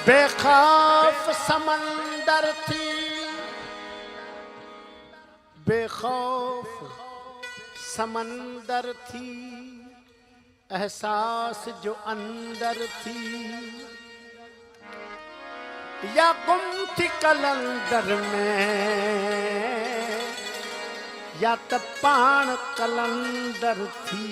बेखौफ समंदर थी, बेखौफ समंदर थी, एहसास जो अंदर थी, या गुम थी कलंदर में, या त पाण कलंदर थी।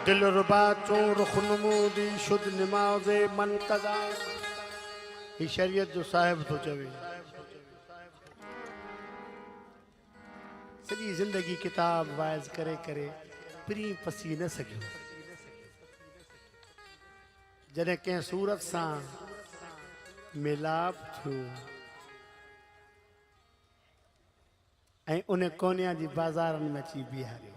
दिल रुबा चो रुख नमूदी शुद्ध निमाज़े मन कदा। ही शरीयत जो साहिब तो चवे सॼी ज़िंदगी किताब वाइज़ करे करे प्री पसी न सघियो। जॾहिं कंहिं सूरत सां मिलाप थियो ऐं उन कोन्या जी बाज़ारनि में अची बीहारियो।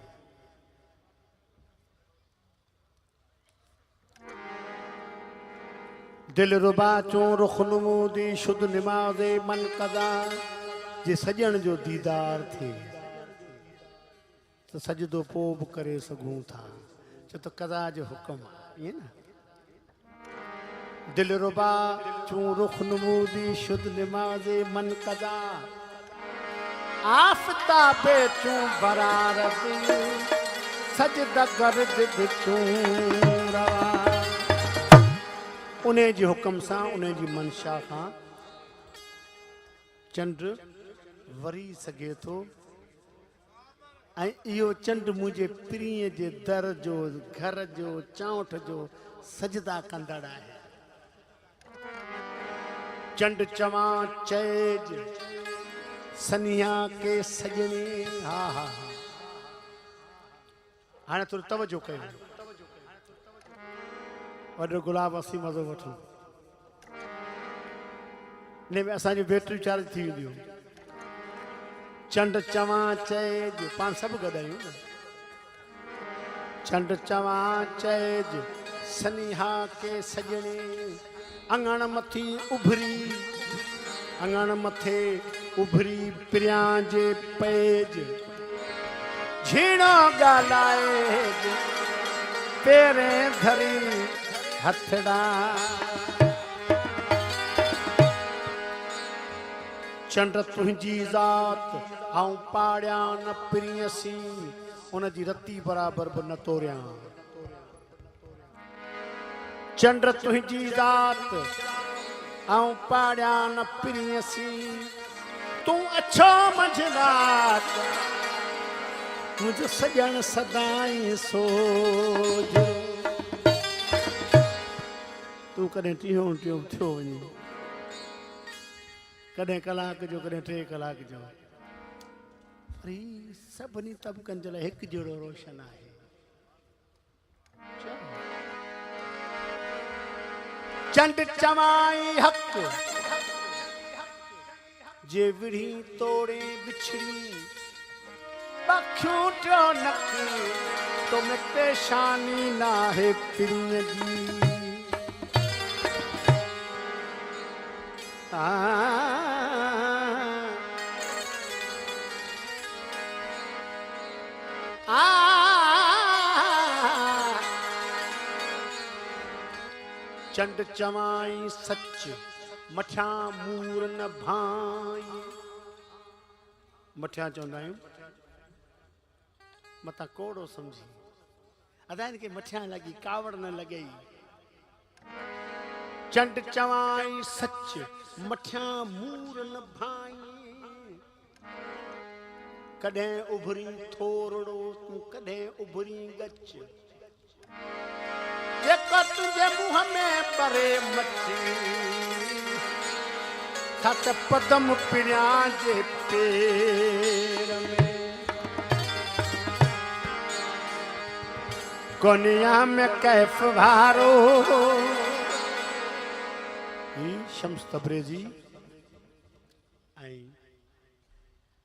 दिल रुबा चो रुख नमूदी शुद्ध निमाज़े मन कदा। जे सजण जो दीदार थे तो सजदो पोइ बि करे सघूं था, छो त कदा जो हुक्म आहे, ईअं न। दिल रुबा चो रुख नमूदी शुद्ध निमाज़े मन कदा। आफ़ताबे चो बरारत सजदा गर्द चो रवा। उन्हें जी हुक्म सां, उन्हें जी मनशा खां चंड वरी सघे थो। ऐं इहो चंड मुंहिंजे पीरीअ जे दर जो, घर जो, चौंठ जो सजदा कंदड़ आहे। चंड चवां चएज सनिया के सजने। हा हा हाणे थोरो तवजो कयो। वॾो गुलाब असीं मज़ो वठूं। इन में असांजी बैटरी चार्ज थी वेंदियूं। चंड चवां चएज, पाण सभु गॾु आहियूं न। चंड चवां चएज सनिहा के सजने। अंगण मथी उभरी, अंगण मथे उभरी पिरियां जे पेज। झीणो ॻाल्हाए पेरें धरी हथड़ा। चंड तुंहिंजी ज़ात आऊं पाड़िया न पिरीअसी, उन जी रती बराबर बि न तोड़ियां। चंड तुंहिंजी ज़ात आऊं पाड़िया न पिरीअसी, तूं अछो मंझरात मुंहिंजो सॼण सदाई सोज। तूं कॾहिं टीहों टियों थियो वञे, कॾहिं कलाक जो, कॾहिं 3 कलाक जो। वरी सभिनी तबकनि जे लाइ हिकु जहिड़ो रोशन आहे। चंड चवाई हक़ जे विढ़ी तोड़े बिछड़ी। पखियूं टियो नकी तो में पेशानी नाहे पिरीअ जी। चंड चवाई सच मठिया मूर न भाई। मठिया चवंदा आहियूं मता कोड़ो समझी। अदा इनके मठिया लगी कावड़ न लॻई। चंड चवाई सच मठिया मूर न भाई। कॾहिं उभरी थोरड़ो तूं कॾहिं उभरी गच। जेको तुंहिंजे मुंह में परे मची, सत पदम पिरिया जे पेर में। कोनिया में कैफ भारो। शम्स तबरेज़ी ऐं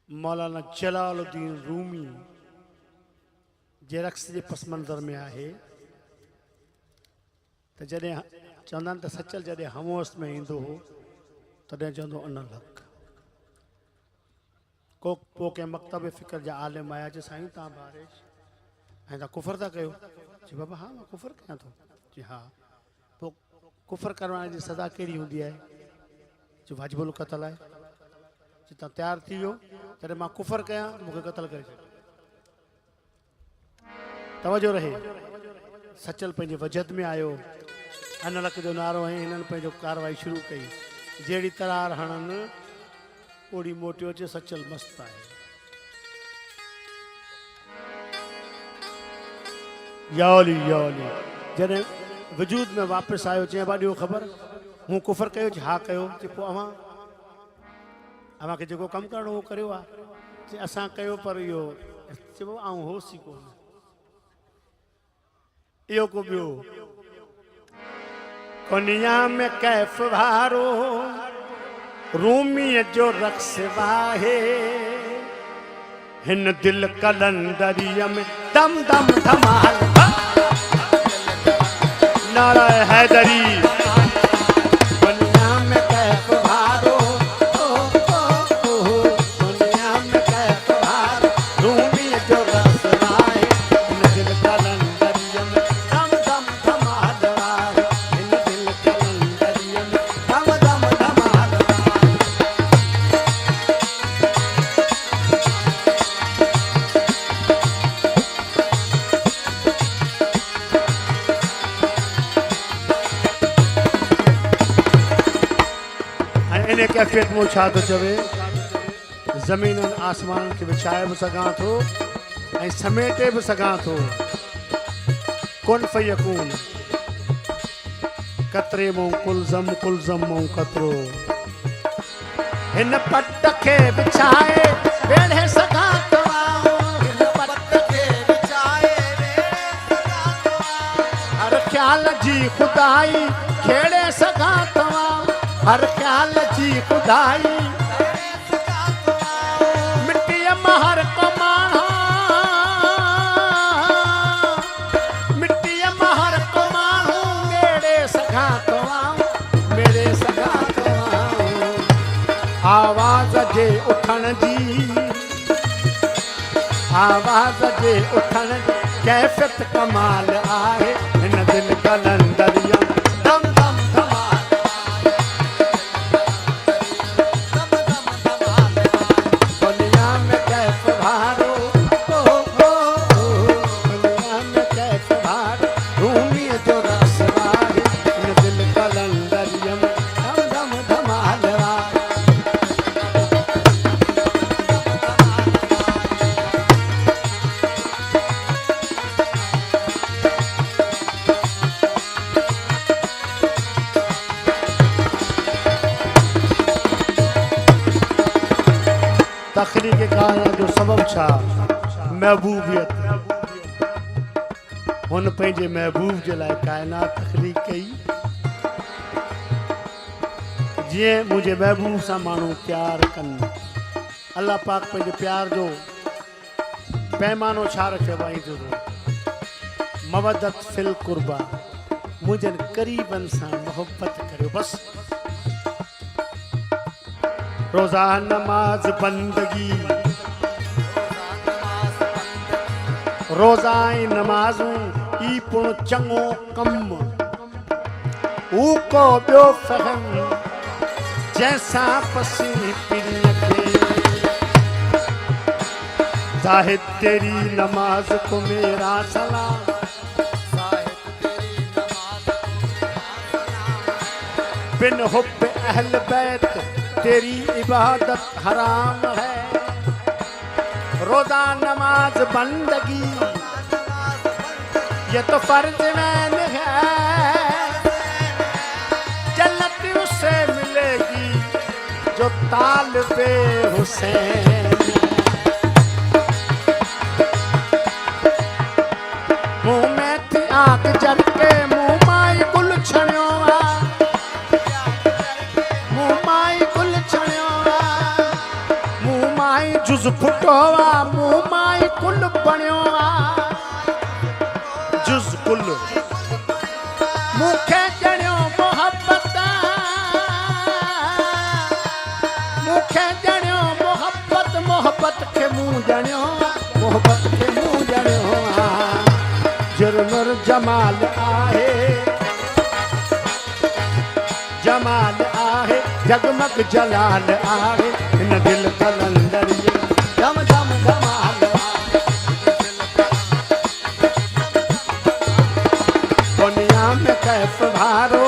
मौलाना जलालुद्दीन रूमी जे रक़्स जे पस मंज़र में आहे त जॾहिं चवंदा आहिनि त सचल जॾहिं हमोस में ईंदो हो तॾहिं चवंदो अन लक। को पोइ कंहिं मकतब फ़िक्र जा आलिम आया जो साईं तव्हां बारिश ऐं तव्हां कुफर था कयो? जी बाबा हाँ मां कुफर कयां थो। जी हाँ, पोइ कुफर करण जी सज़ा कहिड़ी हूंदी आहे? जी वाजिबुल क़त्ल आहे। जी तव्हां तयारु थी वियो तॾहिं मां कुफर कयां मूंखे क़त्ल करे छॾियो। तवजो रहे, सचल पंहिंजे वजद में आयो, अन लख जो नारो ऐं हिननि पंहिंजो कार्रवाई शुरू कई। जहिड़ी तरार हणनि ओड़ी मोटियो अचे, सचल मस्तु आहे। याली याली जॾहिं वजूद में वापसि आयो, चई बा ॾियो ख़बर हूं कुफर कयो? जी हा कयो। चई पोइ अव्हांखे जेको कमु करिणो उहो करियो आहे? चई असां कयो पर इहो चइबो आऊं होसि ई कोन। इहो को ॿियो दुनिया में कैफ वारो रूमीअ जो रक्स वाहे, हिन दिल कलंदरीअ में दम दम धमाल नारा हैदरी। दुनिया में कैफ वारो दुनिया में कैफ वारो रूमीअ जो रक्स वाहे, हिन दिल कलंदरीअ में दम दम धमाल वाहे, हिन दिल कलंदरीअ में दम दम धमाल वाहे। इन कैफियत में छा तो चवे, ज़मीन आसमान के विछाए भी सघां थो ऐं समेटे भी सघां थो। कुन फयकून कतरे मो कुलज़म मो कतरो, हिन पट खे विछाए वेढ़े सघां थो, हिन पट खे विछाए वेढ़े सघां थो, हर ख़्याल जी खुदाई खेड़े सघां थो, हर ख़्याल जी खुदाई मिट्टीअ मां हर को माण्हू, मिट्टीअ मां हर को माण्हू मेड़े सघां थो, मेड़े सघां थो। आवाज़ जे उथण जी, आवाज़ जे उथण जी कैफ़ियत कमाल आहे, हिन दिल कलंदरिया दम दम धमाल। दुनिया में कैफ भारो दुनिया में कैफ भारो रूमीअ जो रस वाहे, हिन दिल कलंदरिया में दम दम धमाल वाहे। तखलीक़ करण जो सबब छा? महबूबियत। हुन पंहिंजे महबूब जे लाइ काइनात तखलीक़ कई, जीअं मुंहिंजे महबूब सां माण्हू प्यार कनि। अल्लाह पाक पंहिंजे प्यार जो पैमानो छा रखियो आहे? मवदत फिल कुर्बा, मुंहिंजनि क़रीबनि सां मोहबत करियो बसि। रोज़ा नमाज बंदगी, रोज़ा ऐं नमाज़ूं ई पुण चङो कमु, हू को ॿियो फहम जंहिंसां पसी पीरीअ खे। ज़ाहिद तेरी नमाज को मेरा सलाम, बिन हुब्ब अहल बैत तेरी इबादत हराम है। रोज़ा नमाज बंदगी ये तो फर्ज मैन है, जन्नत उससे मिलेगी जो तालिबे हुसैन। मुँह में थी आग जल के मुँह माई गुल छणियो आ, मुँह माई गुल छणियो आ, मुँह माई जुज़ फुटो आ, मुँह माई कुल बणियो आ, जुज़ कुल मूंखे ॼणियो मोहब्बत, मूंखे ॼणियो मोहब्बत, मोहब्बत खे मूं ॼणियो, मोहब्बत खे मूं ॼणियो। जुर्मुर जमाल आहे जमाल आहे जगमग जलाल आहे इन दिल कलंदर धम धम धमाल दुनिया में कैफ भारो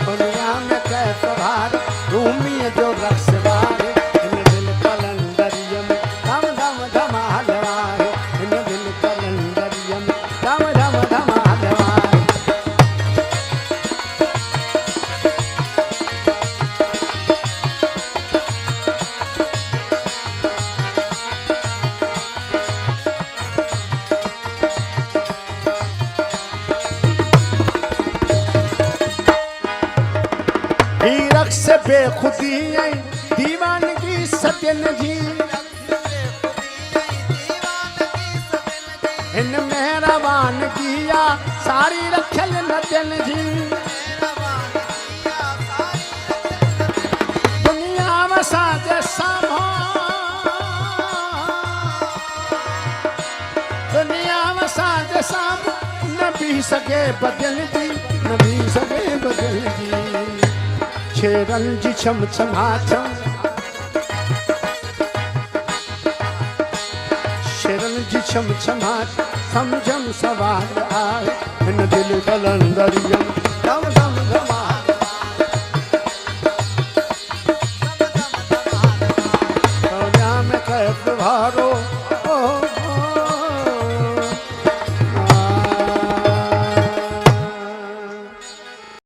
दुनिया में कैफ भारो रूमी जो रक्स वारे इन दिल कलंदरिया में धम धम धमाल आहे इन दिल कलंदरिया में धम धम धमाल आहे हीरक से बेखुदी आई दीवानगी सजन जी इन मेहरबान किया सारी रखल नजन जी दुनिया में साजे सामो दुनिया में साजे सामो न भी सके बदल जी न भी सके बदल जी छेरन जी छम छमाछम शेरन जी छम छमाछम समझम सवाल आए इन दिल कलंदरियम